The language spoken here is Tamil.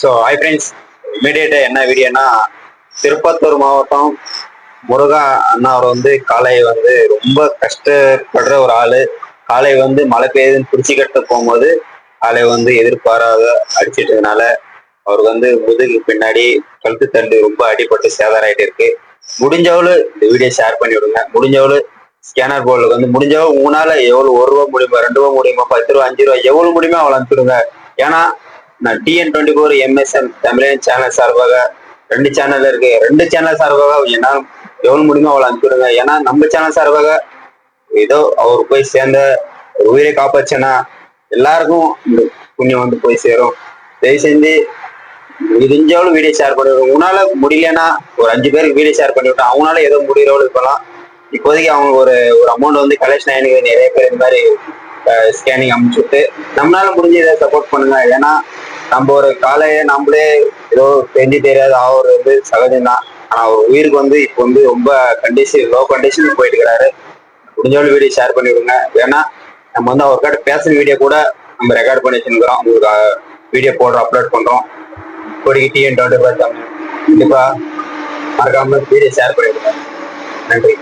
ஸோ ஹாய் ஃப்ரெண்ட்ஸ், இமீடியட்டா என்ன வீடியோனா திருப்பத்தூர் மாவட்டம் முருகா அண்ணா அவர் காலை ரொம்ப கஷ்டப்படுற ஒரு ஆளு. காலை மழை பெய்யுதுன்னு பிடிச்சிக்கிட்டு போகும்போது காலை எதிர்பாராத அடிச்சிட்டதுனால அவருக்கு முதுகு பின்னாடி கழுத்து தண்டு ரொம்ப அடிபட்டு சேதாராயிட்டு இருக்கு. முடிஞ்சவளு இந்த வீடியோ ஷேர் பண்ணி விடுங்க. முடிஞ்சவளு ஸ்கேனர் போர்டுல முடிஞ்சவளவு உங்களால எவ்வளவு ₹1 முடியுமா, ₹2 முடியுமா, ₹10, ₹5 எவ்வளவு முடியுமோ அவ்வளவு அனுப்பிடுங்க. ஏன்னா நான் TN24 MSM தமிழன் சேனல் சார்பாக 2 சேனல் இருக்கு. 2 சேனல் சார்பாக என்னால் எவ்வளவு முடியுமோ அவ்வளவு அனுப்பிடுங்க. ஏன்னா நம்ம சேனல் சார்பாக ஏதோ அவர் போய் சேர்ந்த உயிரை காப்பாச்சுன்னா எல்லாருக்கும் இந்த புண்ணியம் போய் சேரும். தயவு செஞ்சு முடிஞ்சவளும் வீடியோ ஷேர் பண்ணிவிடுவோம். உன்னால முடியலன்னா ஒரு 5 பேருக்கு வீடியோ ஷேர் பண்ணிவிட்டோம். அவங்களால ஏதோ முடியறவளுக்கு இருக்கலாம். இப்போதைக்கு அவங்க ஒரு அமௌண்ட் கலெக்ஷன் ஆயிருக்கு. நிறைய பேர் இந்த மாதிரி ஸ்கேனிங் அனுப்பிச்சுட்டு நம்மளால முடிஞ்ச இதை சப்போர்ட் பண்ணுங்க. ஏன்னா நம்ம ஒரு காலையை நம்மளே ஏதோ தெரிஞ்சு தெரியாது ஆகுறது சகஜம்தான். ஆனா ஒரு உயிருக்கு இப்போ ரொம்ப லோ கண்டிஷன் போயிட்டு இருக்கிறாரு. முடிஞ்சவளவு வீடியோ ஷேர் பண்ணி விடுங்க. ஏன்னா நம்ம அவர்கிட்ட பேசுற வீடியோ கூட நம்ம ரெக்கார்ட் பண்ணி வச்சுருக்கிறோம். உங்களுக்கு வீடியோ போடுறோம், அப்லோட் பண்றோம். இப்போதைக்கு TN24 கண்டிப்பா மறக்காம வீடியோ ஷேர் பண்ணிவிடுங்க. நன்றி.